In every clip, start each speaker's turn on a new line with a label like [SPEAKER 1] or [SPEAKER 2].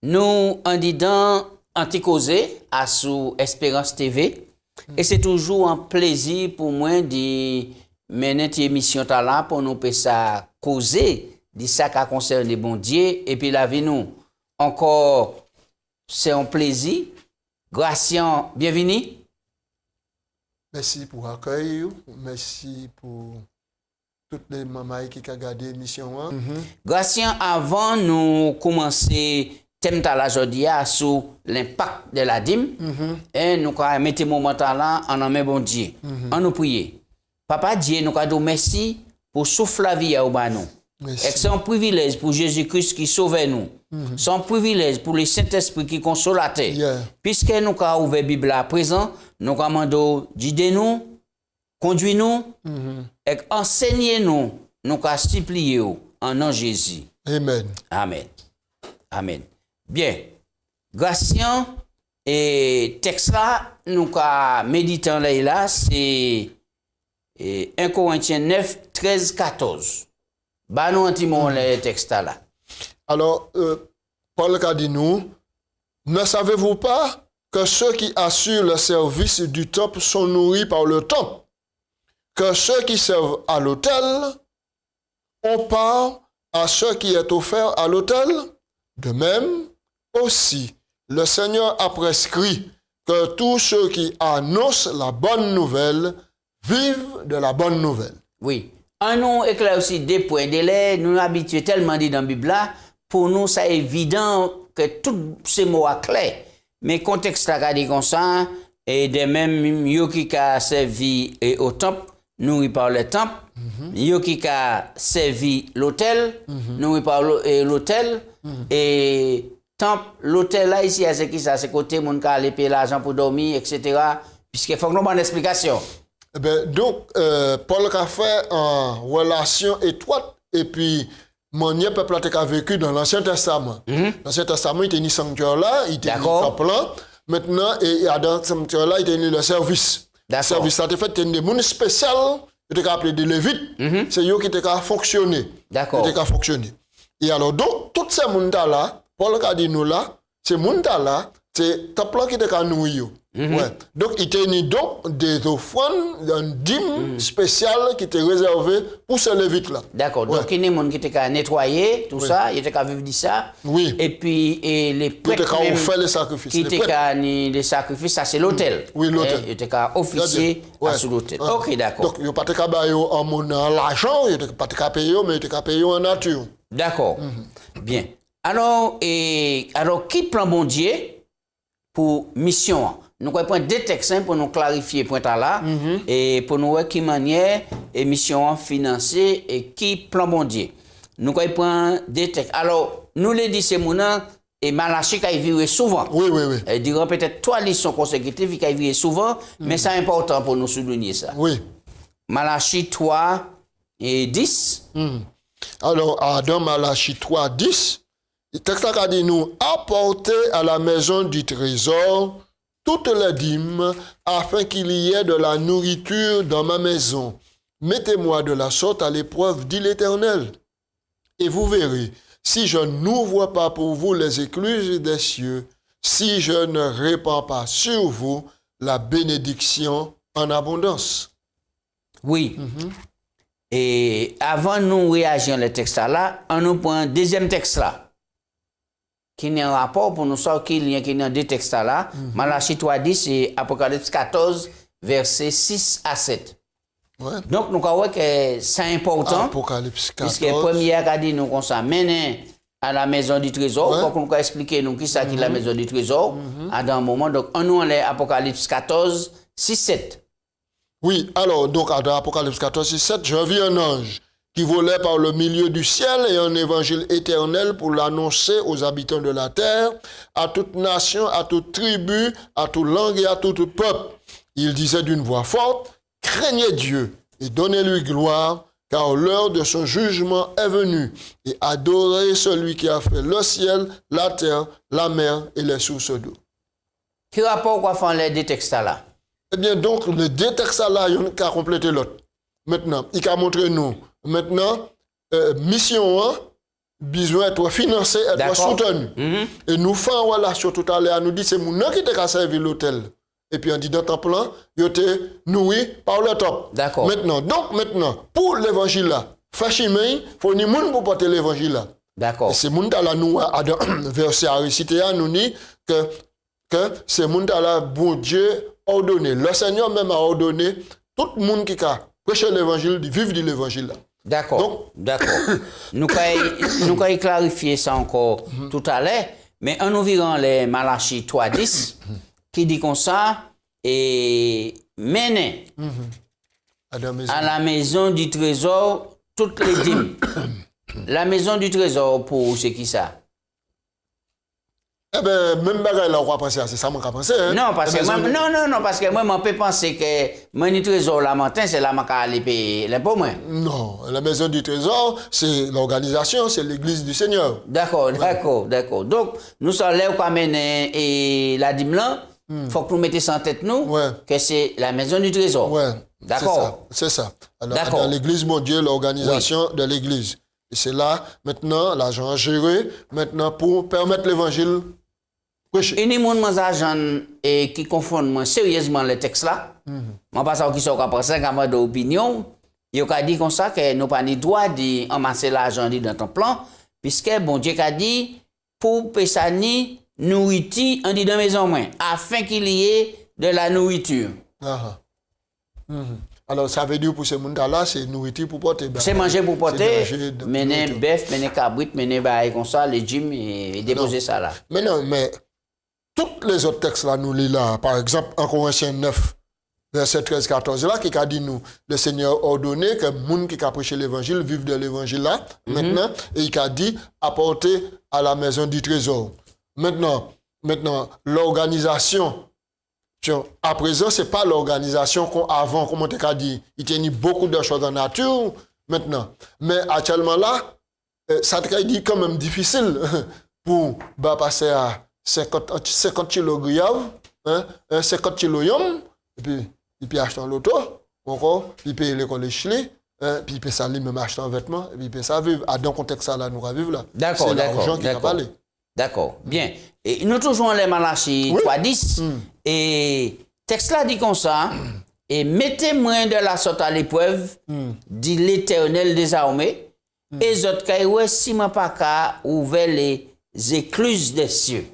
[SPEAKER 1] nous en disant anti-causé à sous Espérance TV. Et c'est toujours un plaisir pour moi de mener cette émission là pour nous ça causer de ça qui concerne les bon Dieu et puis la vie nous. Encore, c'est un plaisir. Gracien, bienvenue.
[SPEAKER 2] Merci pour l'accueil. Merci pour toutes les mamans qui ont regardé l'émission.
[SPEAKER 1] Gracien, avant nous commencer thème là aujourd'hui sur l'impact de la dîme, et nous allons mettre ce moment là en main bon Dieu. On nous prier. Papa Dieu, nous allons merci pour souffle la vie à nous. C'est un privilège pour Jésus-Christ qui sauve nous. C'est un privilège pour le Saint-Esprit qui console la terre. Puisque nous avons ouvert la Bible à présent, nous avons demandé guidez-nous, conduisez-nous, et enseignez-nous, nous avons supplié en nom de Jésus.
[SPEAKER 2] Amen.
[SPEAKER 1] Amen. Amen. Bien. Gracien, et texte là, nous avons médité là, c'est 1 Corinthiens 9, 13, 14. Bah, nous avons le texte là.
[SPEAKER 2] Alors, Paul a dit nous, ne savez-vous pas que ceux qui assurent le service du temple sont nourris par le temple, que ceux qui servent à l'autel ont part à ce qui est offert à l'autel? De même, aussi, le Seigneur a prescrit que tous ceux qui annoncent la bonne nouvelle vivent de la bonne nouvelle.
[SPEAKER 1] Oui. En nous éclaire aussi des points de nous habitués tellement dit dans la Bible là, pour nous c'est évident que tous ces mots sont clairs. Mais contexte là dit comme ça, et de même yo qui a servi au temple, nourri par le temple, yo qui a servi l'hôtel, nourri par l'hôtel, et temple, l'hôtel là ici, c'est qui ça, c'est côté mon qui aller payer l'argent pour dormir, etc. Puisqu'il faut que nous ayons une explication.
[SPEAKER 2] Eh bien, donc, Paul a fait en relation étroite et puis mon peuple a vécu dans l'Ancien Testament. L'Ancien Testament, il était ni sanctuaire là, il était ni temple là. Maintenant, et dans ce sanctuaire là, il était ni le service. Le service, ça a fait des gens spéciaux, qui étaient appelés des Lévites. C'est eux qui étaient fonctionner.
[SPEAKER 1] D'accord.
[SPEAKER 2] Fonctionner. Et alors, donc, tous ces gens là, Paul a dit nous là, ces gens là, c'est le temple qui était nourrir. Ouais. Donc, il tenait donc des offrandes, un dîme spécial qui était réservé pour ces Lévites-là.
[SPEAKER 1] D'accord. Donc, il y a des gens qui étaient nettoyer tout ça, ils étaient vivre de ça.
[SPEAKER 2] Oui.
[SPEAKER 1] Et puis, les prêtres
[SPEAKER 2] qui étaient fait les sacrifices.
[SPEAKER 1] Qui étaient les sacrifices, ça c'est l'hôtel.
[SPEAKER 2] Oui, l'hôtel.
[SPEAKER 1] Ils étaient officiers sur l'hôtel. Ok, d'accord.
[SPEAKER 2] Donc, ils n'ont pas payé en monnaie, l'argent, ils n'ont pas payé, mais ils ont payé en nature.
[SPEAKER 1] D'accord. Bien. Alors, qui prend bon Dieu pour mission? Nous allons prendre deux textes pour nous clarifier le point là et pour nous voir qui manière émission financée et qui plan bon Dieu. Nous allons prendre deux textes. Alors, nous les dit c'est mon et Malachie qui vivait souvent.
[SPEAKER 2] Oui.
[SPEAKER 1] Il dira peut-être 3 leçons consécutives qui vivait souvent, mais c'est important pour nous souligner ça.
[SPEAKER 2] Oui.
[SPEAKER 1] Malachie 3 et 10.
[SPEAKER 2] Alors, dans Malachie 3, 10, le texte a dit nous apportez à la maison du trésor toutes les dîmes, afin qu'il y ait de la nourriture dans ma maison. Mettez-moi de la sorte à l'épreuve, dit l'Éternel. Et vous verrez, si je n'ouvre pas pour vous les écluses des cieux, si je ne répands pas sur vous la bénédiction en abondance.
[SPEAKER 1] Oui. Et avant nous réagir le texte là, on nous prend un deuxième texte là. Qui n'est un rapport pour nous sortir qu'il y a qui deux textes là. Malachie 3:10 et Apocalypse 14, versets 6 à 7.
[SPEAKER 2] Ouais.
[SPEAKER 1] Donc, nous avons que c'est important.
[SPEAKER 2] Apocalypse 14.
[SPEAKER 1] Puisque le premier a dit nous qu'on s'amène à la maison du trésor. Pour nous expliquer nous qui c'est qui la maison du trésor. À un moment, donc, on nous a Apocalypse 14, 6, 7.
[SPEAKER 2] Oui, alors, donc, dans Apocalypse 14, 6, 7, je vis un ange qui volait par le milieu du ciel et un évangile éternel pour l'annoncer aux habitants de la terre, à toute nation, à toute tribu, à toute langue et à tout peuple. Il disait d'une voix forte, « Craignez Dieu et donnez-lui gloire, car l'heure de son jugement est venue, et adorez celui qui a fait le ciel, la terre, la mer et les sources d'eau. »
[SPEAKER 1] Quel rapport quoi font les deux textes là?
[SPEAKER 2] Eh bien, donc, les deux textes là, il a complété l'autre. Maintenant, il a montré nous. Maintenant, mission 1, besoin d'être financé, être soutenu. Et nous faisons une relation tout à l'heure, nous dit c'est mon nom qui t'a servi l'hôtel. Et puis on dit dans ton plan, il était nourri par le top.
[SPEAKER 1] D'accord.
[SPEAKER 2] Maintenant, pour l'évangile là, il faut ni monde pour porter l'évangile là.
[SPEAKER 1] D'accord.
[SPEAKER 2] Et c'est monde là nous à verset à réciter nous dit que c'est monde là bon Dieu ordonné. Le Seigneur même a ordonné tout le monde qui a prêché l'évangile de vivre de l'évangile là.
[SPEAKER 1] D'accord. D'accord. Nous allons clarifier ça encore tout à l'heure, mais en nous virant les Malachie 3:10 qui dit comme ça et menez à la maison du trésor toutes les dîmes. La maison du trésor pour c'est qui ça?
[SPEAKER 2] Eh bien, même bagaille là, on va penser, c'est ça qu'on va penser. Hein?
[SPEAKER 1] Non, parce que parce que moi, je peux penser que mon trésor la matin, c'est là que je vais aller payer l'impôt.
[SPEAKER 2] Non, la maison du trésor, c'est l'organisation, c'est l'église du Seigneur.
[SPEAKER 1] D'accord. Donc, nous sommes là où on et la dîme là, il faut que nous mettions ça en tête, nous, que c'est la maison du trésor.
[SPEAKER 2] Ouais.
[SPEAKER 1] D'accord.
[SPEAKER 2] C'est ça. Alors, dans l'église, mon Dieu, l'organisation de l'église. Et c'est là, maintenant, l'argent géré, maintenant, pour permettre l'évangile prêcher. Et
[SPEAKER 1] les gens qui confondent sérieusement les textes là, je ne sais pas qui sont capables de d'opinion, ils ont dit comme ça que nous n'avons pas le droit d'amasser l'argent dans ton plan, puisque bon Dieu a dit, pour Pessani, nourriture, on dit dans la maison, afin qu'il y ait de la nourriture.
[SPEAKER 2] Alors, ça veut dire pour ce monde-là, c'est nourriture pour porter.
[SPEAKER 1] C'est manger pour porter, mener bœuf, mener cabrit, mener bail comme ça, les gym et déposer ça là.
[SPEAKER 2] Mais non, mais tous les autres textes là, nous lisons là, par exemple, en Corinthiens 9, verset 13-14 là, qui a dit nous, le Seigneur ordonné que les gens qui a prêché l'évangile vivent de l'évangile là, maintenant, et il a dit apporter à la maison du trésor. Maintenant, l'organisation, à présent, ce n'est pas l'organisation qu'avant, comme on t'a dit, il y a beaucoup de choses en nature maintenant. Mais actuellement là, ça te dit quand même difficile pour passer à 50 kilos grillave, 50 kilos yom, et puis acheter un loto, encore, puis payer l'école de Chili, puis payer ça même acheter un vêtement, et puis payer ça vivre. Dans le contexte là, nous vivre là.
[SPEAKER 1] D'accord.
[SPEAKER 2] C'est l'argent qui a parlé.
[SPEAKER 1] D'accord, bien. Et nous toujours les Malachie 3:10. Et texte là dit comme ça, et mettez-moi de la sorte à l'épreuve, dit l'Éternel des armées, et les autres cailloux, si ma pas qu'à ouvrir les écluses des cieux.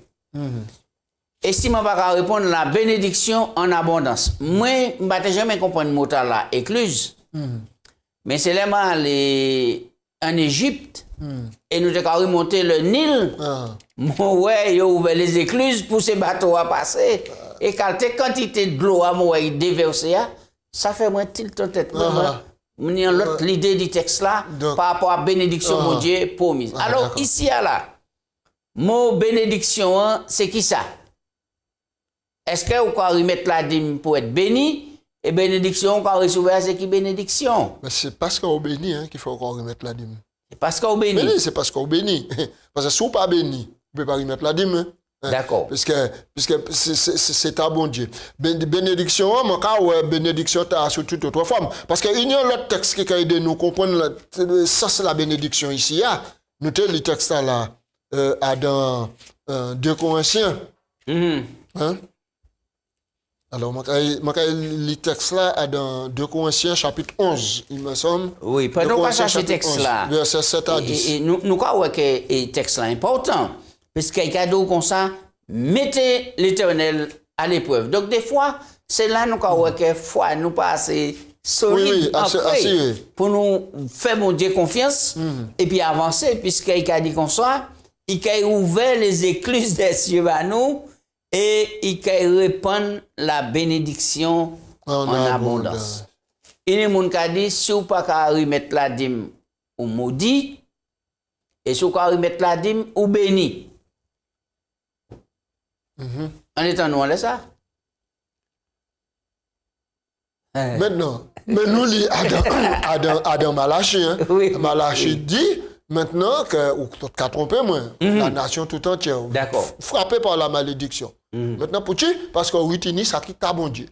[SPEAKER 1] Et si ma pas qu'à répondre la bénédiction en abondance. Moi, je ne vais jamais comprendre le mot là, écluse. Mais c'est là en Égypte, et nous avons remonté le Nil. Ouais, ils ont ouvert les écluses pour ces bateaux à passer. Et quand la quantité de l'eau à moi déversée, ça fait moins tilt en tête. L'autre l'idée du texte là, par rapport à bénédiction, mon Dieu, promise. Alors, ici, là, mot bénédiction, c'est qui ça? Est-ce que vous pouvez remettre la dîme pour être béni? Et bénédiction, quand on recevoir, c'est qui bénédiction?
[SPEAKER 2] Mais c'est parce qu'on bénit qu'il faut qu'on remette la dîme.
[SPEAKER 1] C'est parce qu'on bénit?
[SPEAKER 2] Oui, c'est parce qu'on bénit. Parce que si vous ne pas béni, vous ne pouvez pas remettre la dîme.
[SPEAKER 1] D'accord.
[SPEAKER 2] Puisque c'est un bon Dieu. Bénédiction, bénédiction, tu as sur toute autre forme. Parce qu'il y a l'autre texte qui a aidé nous comprendre ça, c'est la bénédiction ici. Nous avons le texte là, dans 2 Corinthiens. Alors, le texte là, dans 2 Corinthiens, chapitre 11, il me semble.
[SPEAKER 1] Oui, pendant qu'on cherche ce texte là.
[SPEAKER 2] Verset 7 à 10.
[SPEAKER 1] Et nous croyons que le texte là est important. Parce qu'il y a cadeau comme ça, mettez l'Éternel à l'épreuve. Donc, des fois, c'est là nous croyons que foi nous pas assez solide pour nous faire mon Dieu confiance et puis avancer, puisqu'il a dit comme ça, il a ouvert les écluses des cieux à nous. Et il répand la bénédiction en abondance. Il y a des gens qui disent, si vous ne pouvez pas remettre la dîme ou maudit, et si vous ne pouvez pas remettre la dîme ou béni. En étant nous, on laisse ça.
[SPEAKER 2] Maintenant, mais nous, Adam Malachi, Malachi dit, maintenant que, ou qu'à tromper moi, la nation tout entière, frappée par la malédiction. Maintenant, pour qui? Parce que Witini, ça quitte ta bon Dieu.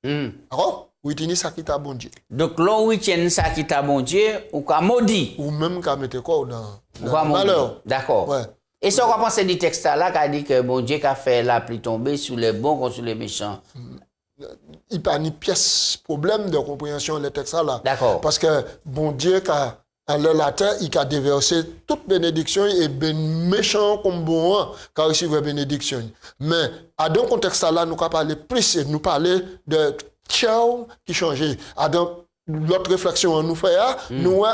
[SPEAKER 2] D'accord? retenu ça qui t'a bon Dieu.
[SPEAKER 1] Donc, l'on retient ça qui t'a bon Dieu, ou qu'a maudit.
[SPEAKER 2] Ou même qu'à mettre quoi dans
[SPEAKER 1] le malheur. D'accord.
[SPEAKER 2] Ouais.
[SPEAKER 1] Et ce qu'on pense du texte là, qui a dit que bon Dieu a fait la pluie tomber sur les bons contre les méchants.
[SPEAKER 2] Il n'y a pas ni pièce problème de compréhension le texte là.
[SPEAKER 1] D'accord.
[SPEAKER 2] Parce que bon Dieu a la terre, il a déversé toute bénédiction et ben méchant comme bon qui a reçu la bénédiction. Mais à dans contexte là, nous avons parlé plus et nous parler de ciao qui changeait. À dans l'autre réflexion nous fait nous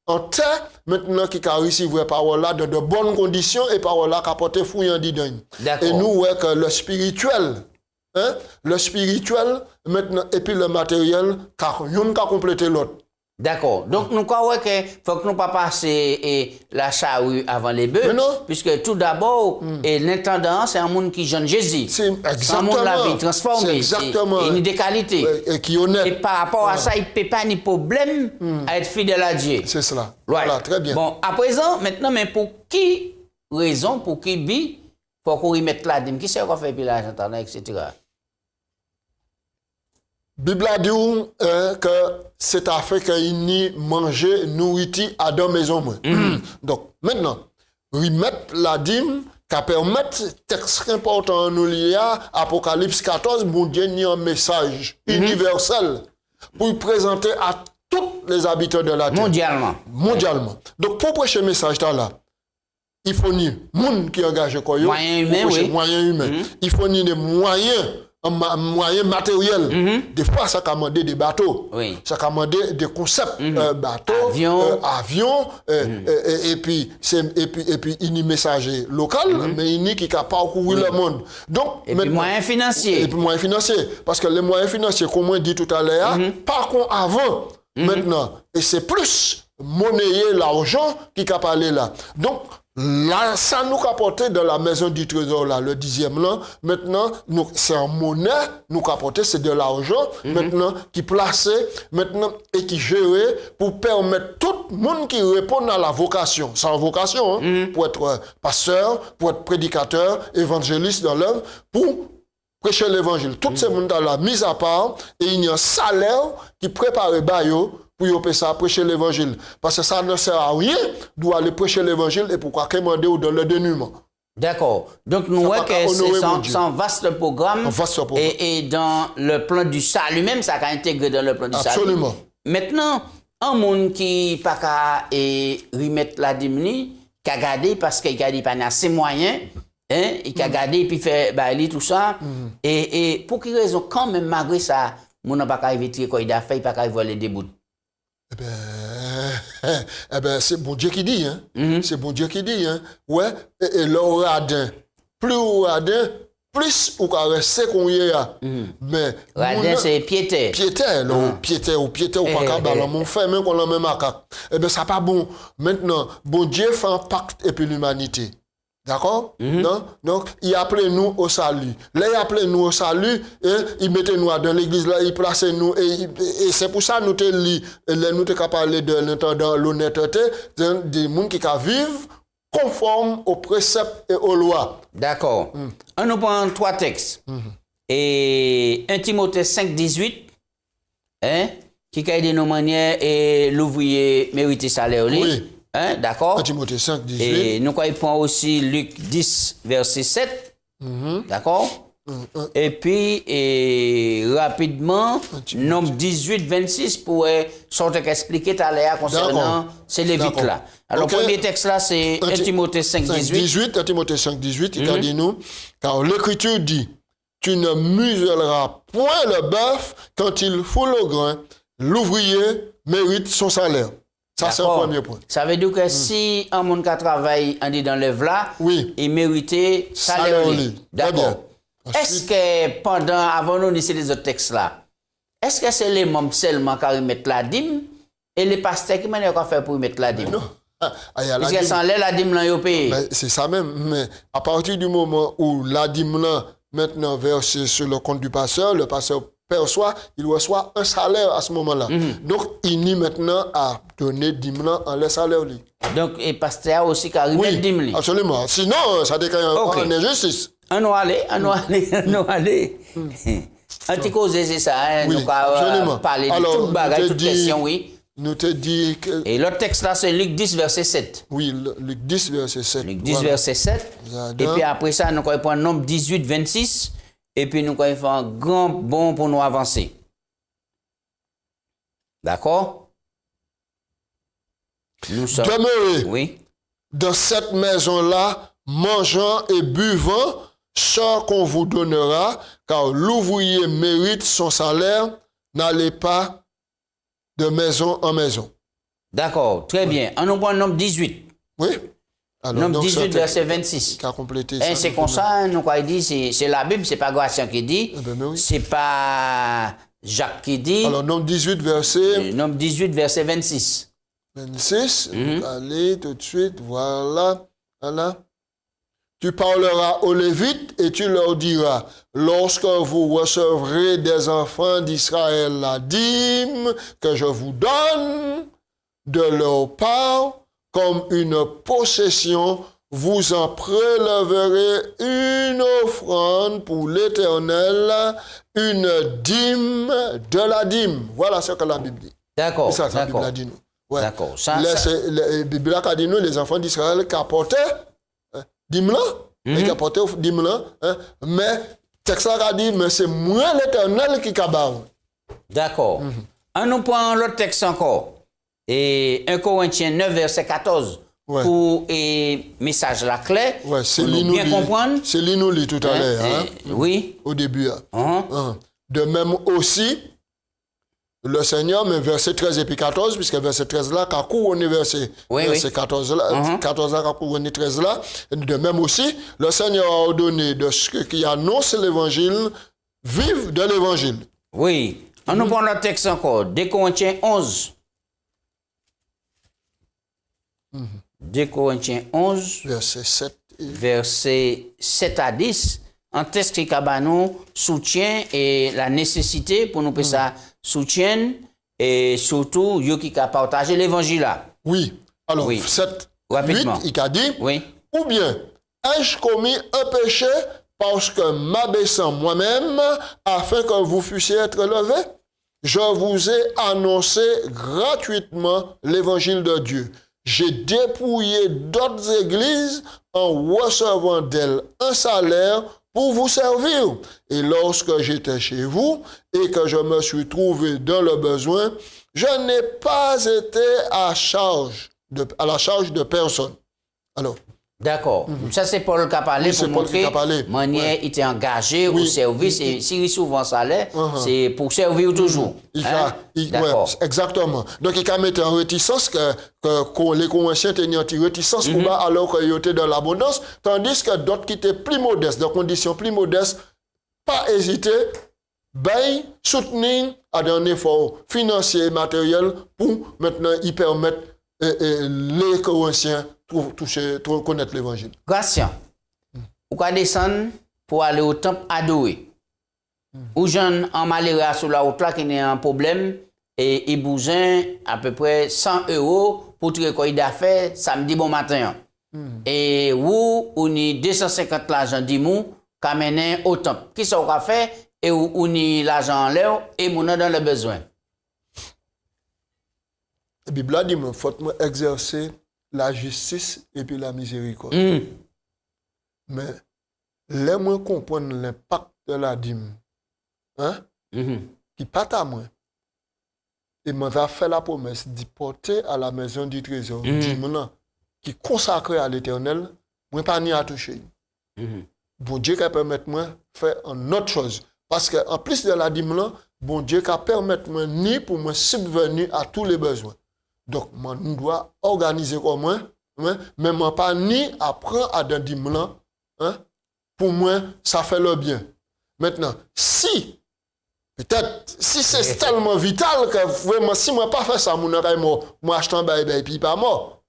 [SPEAKER 2] en terre maintenant qui a reçu la parole là dans de bonnes conditions et parole là qui a porté fruit en dedans. Et nous ouais que le spirituel le spirituel maintenant et puis le matériel car une a complété l'autre.
[SPEAKER 1] D'accord. Donc, nous croyons qu'il faut que nous pas passer la charrue avant les bœufs. Puisque tout d'abord, l'intendant, c'est un monde qui jeune Jésus. C'est un monde la vie transformée.
[SPEAKER 2] Exactement.
[SPEAKER 1] Et une des qualités.
[SPEAKER 2] Et qui est honnête.
[SPEAKER 1] Et par rapport à ça, il ne peut pas ni problème à être fidèle à Dieu.
[SPEAKER 2] C'est cela.
[SPEAKER 1] Ouais.
[SPEAKER 2] Voilà, très bien.
[SPEAKER 1] Bon, à présent, maintenant, mais pour qui raison, pour qui but, faut qu'on y mette la dîme, qui sait qu'on fait puis l'argent, etc.
[SPEAKER 2] Bible a dit que c'est à fait qu'il n'y manger, nourriture à deux maisons. Donc, maintenant, remettre la dîme, qui permet, texte important nous lié à Apocalypse 14, mon Dieu ni un message universel pour présenter à tous les habitants de la terre. Mondialement. Donc, pour prêcher le message là, il faut ni monde qui engage quoi,
[SPEAKER 1] moyens humains.
[SPEAKER 2] Il faut ni des moyens matériels. Des fois, ça commande des bateaux.
[SPEAKER 1] Oui.
[SPEAKER 2] Ça commande des concepts. Bateaux, avions. Et puis, il y a messager local, mais il y a qui a parcouru le monde. Donc,
[SPEAKER 1] et puis, moyens financiers.
[SPEAKER 2] Et puis, moyens financiers. Parce que les moyens financiers, comme on dit tout à l'heure, par contre, avant, maintenant, et c'est plus monnayer l'argent qui a parlé là. Donc, là, ça nous apporté dans la maison du trésor, là, le 10e là. Maintenant, c'est en monnaie, nous apporté, c'est de l'argent, maintenant, qui placé, maintenant, et qui géré pour permettre tout le monde qui répond à la vocation. Sans vocation, pour être pasteur, pour être prédicateur, évangéliste dans l'œuvre, pour prêcher l'évangile. Tout ce monde-là, mis à part, et il y a un salaire qui prépare Bayo pour ça prêcher l'évangile. Parce que ça ne sert à rien d'aller prêcher l'évangile et pourquoi commander ou dans le dénuement.
[SPEAKER 1] D'accord. Donc, nous voyons que c'est un vaste programme. Et dans le plan du salut, même ça a intégré dans le plan du salut.
[SPEAKER 2] Absolument.
[SPEAKER 1] Maintenant, un monde qui n'a pas remettre la dîme, qui a gardé parce qu'il a dit qu'il a assez moyens, il a gardé et puis fait tout ça. Et pour quelle raison, quand même, malgré ça, on n'a pas arrivé à tirer quoi il a fait, il n'a pas arrivé à voler des bouts.
[SPEAKER 2] Eh ben, c'est bon Dieu qui dit, C'est bon Dieu qui dit, Ouais, et le radin, plus au radin, plus ou qu'à rester qu'on y a. Mais.
[SPEAKER 1] Radin, c'est piété.
[SPEAKER 2] Piété, ou pas qu'à ballon, mon frère, même qu'on l'a même à cap. Eh ben, ça pas bon. Maintenant, bon Dieu fait un pacte et puis l'humanité. D'accord? Non? Donc, il appelait nous au salut. Là, il appelait nous au salut, il mettait nous dans l'église, là, il plaçait nous, et c'est pour ça que nous te parlé de l'intendant, l'honnêteté, des gens qui vivent conformes aux préceptes et aux lois.
[SPEAKER 1] D'accord. On nous prend 3 textes. Et 1 Timothée 5, 18, qui a dit nos manières et l'ouvrier mérite salaire. Oui. D'accord.
[SPEAKER 2] Timothée 5, 18.
[SPEAKER 1] Et nous prenons aussi Luc 10, verset 7. D'accord. Et puis, rapidement, Nombre 18, 26 pour expliquer tout à l'heure concernant ces Lévites là. Alors, le premier texte là, c'est 1 Timothée 5, 18.
[SPEAKER 2] 1 Timothée 5, 18, il a dit nous, car l'Écriture dit, tu ne muselleras point le bœuf quand il foule au grain, l'ouvrier mérite son salaire. Ça, c'est un premier point.
[SPEAKER 1] Ça veut dire que si un monde qui travaille dans l'œuvre là, il méritait salaire. D'accord. Est-ce que avant nous laisser les autres textes là, est-ce que c'est les membres seulement qui mettent la dîme et les pasteurs qui m'ont fait pour mettre la dîme?
[SPEAKER 2] Non.
[SPEAKER 1] Parce que sans la dîme là, ils payent.
[SPEAKER 2] C'est ça même. Mais à partir du moment où la dîme là, maintenant versée sur le compte du pasteur, le pasteur perçoit, il reçoit un salaire à ce moment-là. Donc, il n'y maintenant à donner dîme là en le salaire.
[SPEAKER 1] Donc, et pasteur aussi qui arrive à dîme.
[SPEAKER 2] Oui, absolument. Sinon, ça décrit en injustice.
[SPEAKER 1] On va aller. Un petit cause, c'est ça. Hein?
[SPEAKER 2] Oui,
[SPEAKER 1] nous allons parler de
[SPEAKER 2] alors,
[SPEAKER 1] toute bagaille, toute
[SPEAKER 2] dit,
[SPEAKER 1] question, oui.
[SPEAKER 2] Nous te dit que...
[SPEAKER 1] Et l'autre texte là, c'est Luc 10, verset 7.
[SPEAKER 2] Oui, Luc 10, verset 7.
[SPEAKER 1] Luc 10, verset 7. Et puis après ça, nous allons prendre Nombre 18, 26. Et puis nous allons faire un grand bond pour nous avancer. D'accord? Nous sommes...
[SPEAKER 2] Demeurez
[SPEAKER 1] oui.
[SPEAKER 2] dans cette maison-là, mangeant et buvant ce qu'on vous donnera, car l'ouvrier mérite son salaire, n'allez pas de maison en maison.
[SPEAKER 1] D'accord, très bien. On nous prend Nombre 18.
[SPEAKER 2] Oui. Alors,
[SPEAKER 1] Nombre 18, verset 26.
[SPEAKER 2] Qui a complété
[SPEAKER 1] Et
[SPEAKER 2] ça.
[SPEAKER 1] c'est comme ça, nous quoi dit, c'est la Bible, c'est pas Gratien qui dit,
[SPEAKER 2] oui.
[SPEAKER 1] c'est pas Jacques qui dit.
[SPEAKER 2] Alors, Nombre 18, verset...
[SPEAKER 1] Nombre 18, verset 26.
[SPEAKER 2] 26, allez tout de suite, voilà. Tu parleras aux Lévites et tu leur diras, lorsque vous recevrez des enfants d'Israël la dîme que je vous donne de leur part comme une possession, vous en préleverez une offrande pour l'Éternel, une dîme de la dîme. Voilà ce que la Bible dit.
[SPEAKER 1] D'accord,
[SPEAKER 2] C'est ça que la Bible
[SPEAKER 1] d'accord.
[SPEAKER 2] a dit nous. Ouais.
[SPEAKER 1] D'accord.
[SPEAKER 2] La Bible a dit nous, les enfants d'Israël qui apportaient dîme là, et qui apportaient dîme là, mais texte a dit, mais c'est moi l'Éternel qui cabarde.
[SPEAKER 1] D'accord. On nous prend l'autre texte encore. Et 1 Corinthiens 9, verset 14.
[SPEAKER 2] Ouais.
[SPEAKER 1] Pour message la clé.
[SPEAKER 2] Ouais, c'est
[SPEAKER 1] pour nous bien comprendre.
[SPEAKER 2] C'est nous lit tout à l'heure.
[SPEAKER 1] Oui.
[SPEAKER 2] Au début. De même aussi, le Seigneur, mais verset 13 et puis 14, puisque verset 13 là, quand on est verset 14 là, 14 là, quand on est 13 là, de même aussi, le Seigneur a ordonné de ceux qui annoncent l'évangile, vivent de l'évangile.
[SPEAKER 1] Oui. On nous prend le texte encore. 2 Corinthiens 11. 2 Corinthiens 11.
[SPEAKER 2] Verset 7.
[SPEAKER 1] Verset 7 à 10. Un texte qui nous soutient et la nécessité pour nous faire ça soutien et surtout yo qui a partagé l'évangile là.
[SPEAKER 2] Oui. Alors 7
[SPEAKER 1] rapidement.
[SPEAKER 2] 8 il a dit ou bien ai-je commis un péché parce que m'abaissant moi-même afin que vous puissiez être levés? Je vous ai annoncé gratuitement l'évangile de Dieu. J'ai dépouillé d'autres églises en recevant d'elles un salaire pour vous servir. Et lorsque j'étais chez vous et que je me suis trouvé dans le besoin, je n'ai pas été à la charge de personne. Alors.
[SPEAKER 1] D'accord. Ça, c'est Paul qui a parlé pour montrer manière il était engagé au service et s'il souvent salaire, c'est pour servir toujours.
[SPEAKER 2] D'accord. Exactement. Donc, il a mis en réticence que les Corinthiens étaient en réticence alors qu'ils étaient dans l'abondance, tandis que d'autres qui étaient plus modestes, dans conditions plus modestes, pas hésiter, soutenir à un effort financier et matériel pour maintenant y permettre les Corinthiens pour connaître l'évangile.
[SPEAKER 1] Gratien, vous pouvez descendre pour aller au temple adorer. Ou jeune en malheur sur la route là qui a un problème et il besoin à peu près 100 € pour trouver quoi d'affaires samedi bon matin. Et vous, on y 250 l'argent d'imou qu'a mené au temple. Qui ça va faire et on y l'argent en l'air et mon dans le besoin.
[SPEAKER 2] La Bible a dit qu'il faut exercer la justice et puis la miséricorde. Mais les moins comprendre l'impact de la dîme, qui pas à moi. Et m'a fait la promesse d'y porter à la maison du trésor, dîme là, qui consacré à l'Éternel, moi pas ni à toucher. Bon Dieu qui permet moi faire une autre chose. Parce qu'en plus de la dîme là, bon Dieu qui permet moi ni pour me subvenir à tous les besoins. Donc, moi, nous devons organiser comme moi, mais moi, pas ni apprendre à donner là, pour moi, ça fait le bien. Maintenant, si, peut-être, si c'est tellement vital que vraiment, si moi pas fait ça, moi, acheter un bail, puis pas mort.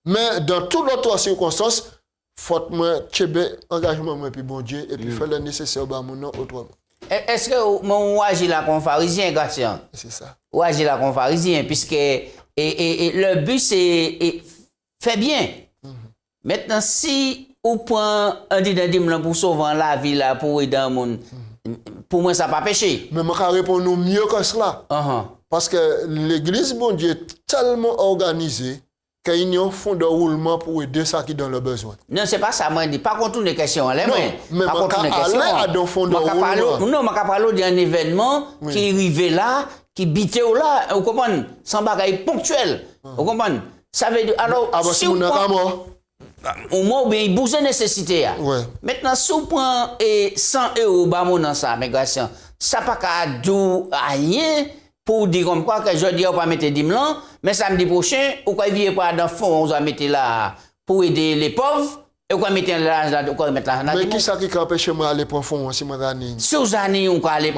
[SPEAKER 2] Mais dans toutes autres circonstances, faut moi, tchébé, engagement, moi, puis bon Dieu, et puis faire le nécessaire, bah, mon nom, autrement.
[SPEAKER 1] Est-ce que mon agit là comme pharisien, Gratien?
[SPEAKER 2] C'est ça.
[SPEAKER 1] Ou agit là comme pharisien, puisque le but c'est fait bien. Maintenant, si on prend un dîme pour sauver la vie là, pour aider le monde, pour moi, ça pas péché.
[SPEAKER 2] Mais je vais répondre mieux que cela. Parce que l'église, bon Dieu, est tellement organisée qu'il y a un fonds de roulement pour aider ceux qui ont le besoin.
[SPEAKER 1] Non, c'est pas ça, moi, je dis pas contre les questions.
[SPEAKER 2] Non, mais je vais aller à un fonds de roulement.
[SPEAKER 1] Non, je vais parler d'un événement qui arrivait là, qui bitait là, vous comprenez, sans bagaille ponctuel. Vous comprenez? Ça veut dire, alors, si vous au moins, il y a une nécessité. Maintenant, si vous prenez 100 € dans ça, migration, ça n'a pas qu'à dire rien pour dire comme quoi que je dis, on va mettre 10 000, mais samedi prochain, on va pas dans le fond, on va mettre là pour aider les pauvres. Et on va mettre l'argent là.
[SPEAKER 2] Mais qui ça qui empêche moi d'aller pour fond si moi d'année?
[SPEAKER 1] Si vous allez, on va aller.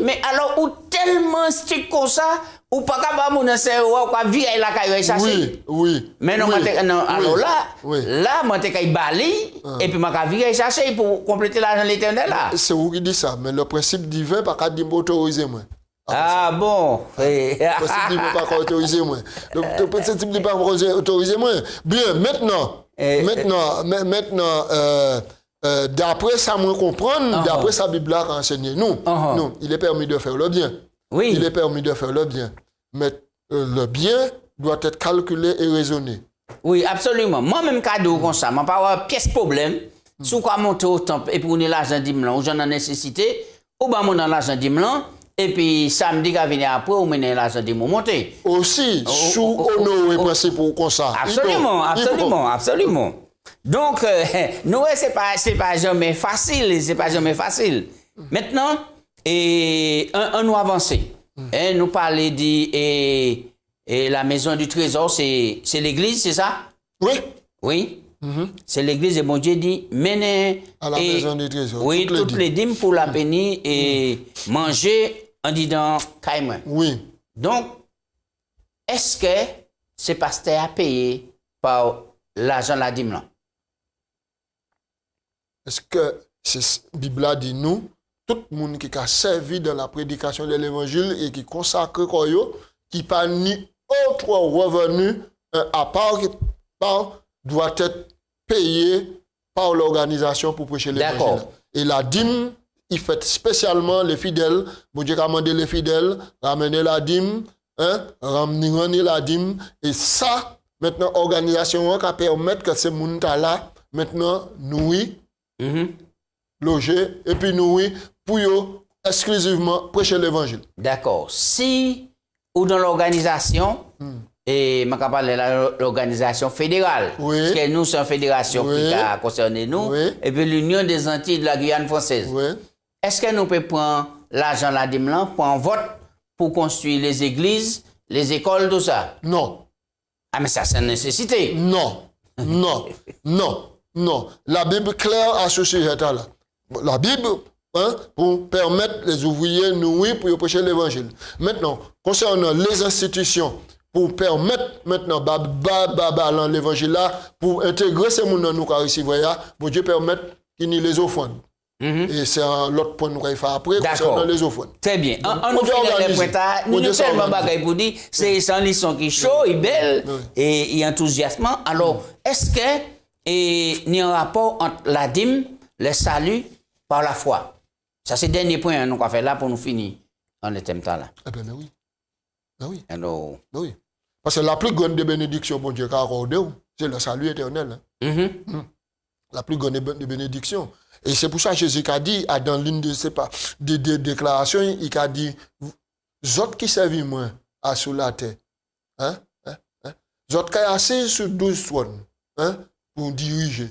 [SPEAKER 1] Mais alors, ou tellement strict comme ça, ou pas capable de faire ou quoi vivre la caille chercher.
[SPEAKER 2] Oui.
[SPEAKER 1] Mais non, alors là, moi t'ai bali et puis moi vivre chercher pour compléter l'argent de l'Éternel là.
[SPEAKER 2] C'est vous qui dit ça, mais le principe divin pas qu'à dire autoriser moi.
[SPEAKER 1] Ah bon.
[SPEAKER 2] Le principe divin pas autoriser moi. Le principe divin pas autoriser moi. Bien, maintenant, d'après ça me comprendre, d'après sa Bible a enseigné nous, il est permis de faire le bien.
[SPEAKER 1] Oui.
[SPEAKER 2] Il est permis de faire le bien. Mais le bien doit être calculé et raisonné.
[SPEAKER 1] Oui, absolument. Moi-même, cadeau comme ça, je n'ai pas de pièce problème. Si vous montez au temple et pour l'argent de Dimlan, ou j'en ai nécessité, ou bien mon l'argent de Dimlan, et puis samedi, quand venir après, ou mener l'argent de monter.
[SPEAKER 2] Aussi, sous honoré principe comme ça.
[SPEAKER 1] Absolument. Donc, nous, c'est pas jamais facile, Maintenant, on nous avance. Nous parler de la maison du trésor, c'est l'église, c'est ça? Oui. C'est l'église et bon Dieu dit, menez
[SPEAKER 2] à la maison du trésor.
[SPEAKER 1] Oui, toutes les dîmes pour la bénir et manger en disant caïman.
[SPEAKER 2] Oui.
[SPEAKER 1] Donc, est-ce que c'est pasteur à payer par l'argent de la dîme là?
[SPEAKER 2] Est-ce que la Bible a dit nous, tout le monde qui a servi dans la prédication de l'évangile et qui consacre koyo, qui n'a ni autre revenu à part doit être payé par l'organisation pour prêcher l'évangile. Et la dîme, il fait spécialement les fidèles. Bon Dieu a demandé les fidèles, ramener la dîme, ramener la dîme. Et ça, maintenant, l'organisation va permettre que ces gens là, maintenant, nourrir, loger, et puis nourrir pour exclusivement prêcher l'évangile.
[SPEAKER 1] D'accord. Si, ou dans l'organisation, et je parle de l'organisation fédérale, parce que nous sommes une fédération qui a concerné nous, et puis l'Union des Antilles de la Guyane française. Est-ce que nous pouvons prendre l'argent de la dîme pour un vote pour construire les églises, les écoles, tout ça?
[SPEAKER 2] Non.
[SPEAKER 1] Ah, mais ça, c'est une nécessité.
[SPEAKER 2] Non. La Bible claire à ce sujet-là. La Bible, pour permettre les ouvriers nourris pour prêcher l'évangile. Maintenant, concernant les institutions, pour permettre maintenant l'évangile là, pour intégrer ces gens nous qui recevoir, pour Dieu permettre qu'il y ait les offrandes. Et c'est l'autre point nous faire après concernant les offrandes.
[SPEAKER 1] Très bien. On nous fait les points. Nous nous tellement bagaille pour dire, c'est une leçon qui est chaud, et belle et enthousiasmant. Alors, est-ce que il y a un rapport entre la dîme, le salut par la foi? Ça, c'est le dernier point nous avons fait là pour nous finir en le thème là.
[SPEAKER 2] Eh bien, oui. Oui.
[SPEAKER 1] Alors,
[SPEAKER 2] oui. Parce que la plus grande des bénédictions, bon Dieu, qu'a accordé, c'est le salut éternel. La plus grande des bénédictions. Et c'est pour ça que Jésus a dit, dans l'une de ses déclarations, il a dit, vous autres qui servent moi à sous la terre, vous autres qui sont assis sur 12 trônes, pour diriger,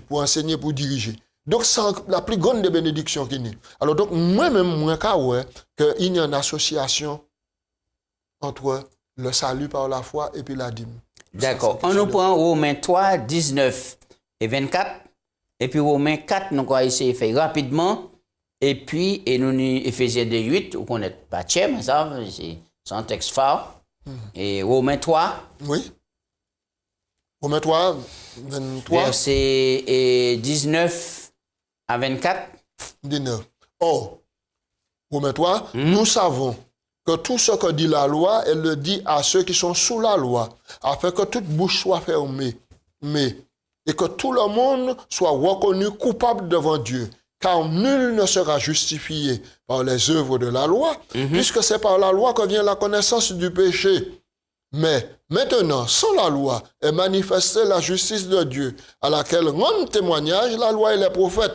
[SPEAKER 2] pour enseigner, pour diriger. Donc, c'est la plus grande des bénédictions qu'il y a. Alors, donc, moi-même, qu'il y a une association entre le salut par la foi et puis la dîme.
[SPEAKER 1] D'accord. On nous prend Romains 3, 19 et 24. Et puis Romains 4, nous allons essayer de faire rapidement. Et puis, nous Éphésiens 2, 8, vous connaissez pas Tchè, mais ça, c'est un texte phare. Et Romains 3.
[SPEAKER 2] Oui. Romains 3, 23.
[SPEAKER 1] Verset 19 à 24.
[SPEAKER 2] 19. Or, Romains 3, nous savons que tout ce que dit la loi, elle le dit à ceux qui sont sous la loi, afin que toute bouche soit fermée, et que tout le monde soit reconnu coupable devant Dieu. car nul ne sera justifié par les œuvres de la loi, puisque c'est par la loi que vient la connaissance du péché. Mais maintenant, sans la loi, est manifestée la justice de Dieu, à laquelle rendent témoignage la loi et les prophètes.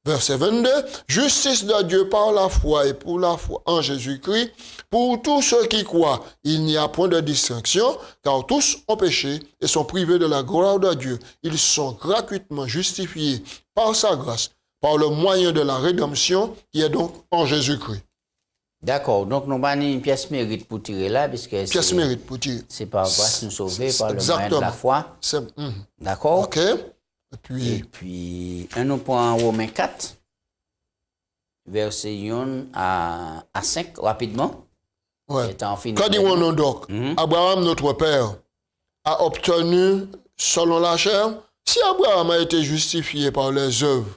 [SPEAKER 2] Verset 22, justice de Dieu par la foi et pour la foi en Jésus-Christ, pour tous ceux qui croient. Il n'y a point de distinction, car tous ont péché et sont privés de la gloire de Dieu. Ils sont gratuitement justifiés par sa grâce, par le moyen de la rédemption qui est donc en Jésus-Christ.
[SPEAKER 1] D'accord, donc nous avons une pièce mérite pour tirer là, puisque
[SPEAKER 2] pièce mérite pour tirer.
[SPEAKER 1] C'est par grâce nous sauver par le moyen de la foi. D'accord.
[SPEAKER 2] Ok.
[SPEAKER 1] Et puis, nous prenons Romains 4, verset 1 à 5, rapidement.
[SPEAKER 2] Ouais. Quand dit-on donc, Abraham, notre père, a obtenu, selon la chair, si Abraham a été justifié par les œuvres,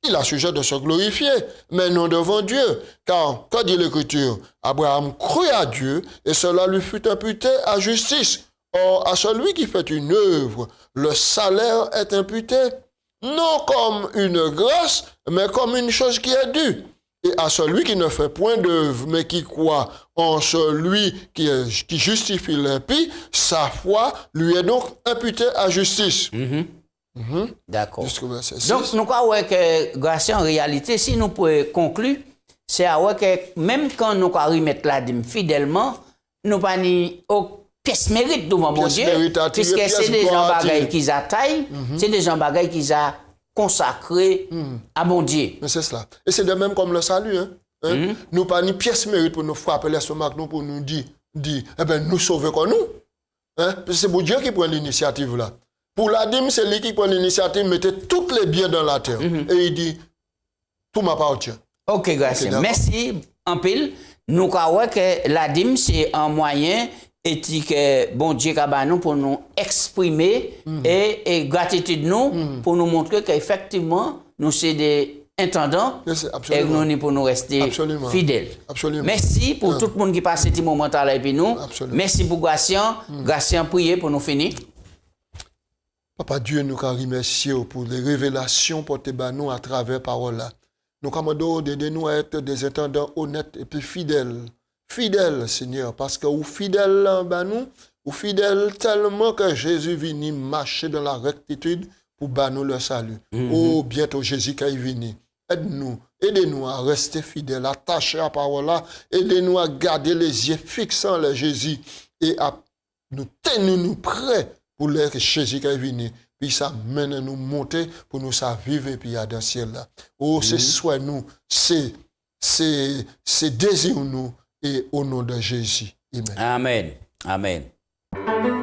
[SPEAKER 2] il a sujet de se glorifier, mais non devant Dieu. Car, quand dit l'Écriture, Abraham crut à Dieu et cela lui fut imputé à justice. Or, à celui qui fait une œuvre, le salaire est imputé, non comme une grâce, mais comme une chose qui est due. Et à celui qui ne fait point d'œuvre, mais qui croit en celui qui justifie l'impie, sa foi lui est donc imputée à justice.
[SPEAKER 1] D'accord. Donc, nous croyons que grâce en réalité, si nous pouvons conclure, c'est que même quand nous remettons la dîme fidèlement, nous n'avons pas pièce mérite devant mon Dieu, puisque c'est des gens bagailles qu'ils attaillent, c'est des gens bagailles qu'ils ont consacrés à mon Dieu.
[SPEAKER 2] Mais c'est cela. Et c'est de même comme le salut. Nous pas ni pièce mérite pour nous frapper l'estomac, nous pour nous dire, eh ben, nous sauver comme nous. C'est pour Dieu qui prend l'initiative là. Pour la dîme, c'est lui qui prend l'initiative, mettez tous les biens dans la terre. Et il dit, tout m'appartient.
[SPEAKER 1] Ok, grâce. Merci en pile. Nous croyons que la dîme, c'est un moyen éthique, bon Dieu, pour nous exprimer et gratitude nous, pour nous montrer qu'effectivement, nous sommes des intendants et nous pour nous rester fidèles.
[SPEAKER 2] Absolument.
[SPEAKER 1] Merci pour tout le monde qui passe ce moment là avec nous. Merci pour Gratien. Gratien, priez pour nous finir.
[SPEAKER 2] Papa Dieu, nous remercions pour les révélations portées par nous à travers parole là. Nous commandons d'aider-nous à être des intendants honnêtes et puis fidèles. Fidèles, Seigneur, parce que vous fidèles ben nous, vous fidèles tellement que Jésus vient marcher dans la rectitude pour ben nous le salut. Oh, bientôt Jésus qui est venu. Aide-nous, aidez-nous à rester fidèles, attachés à la parole là. Aidez-nous à garder les yeux fixés en Jésus et à nous tenir prêts pour l'heure que Jésus est venu. Puis ça mène à nous monter pour nous vivre et puis à dans le ciel là. Oh, c'est soit nous, c'est désir nous et au nom de Jésus. Amen.
[SPEAKER 1] Amen. Amen.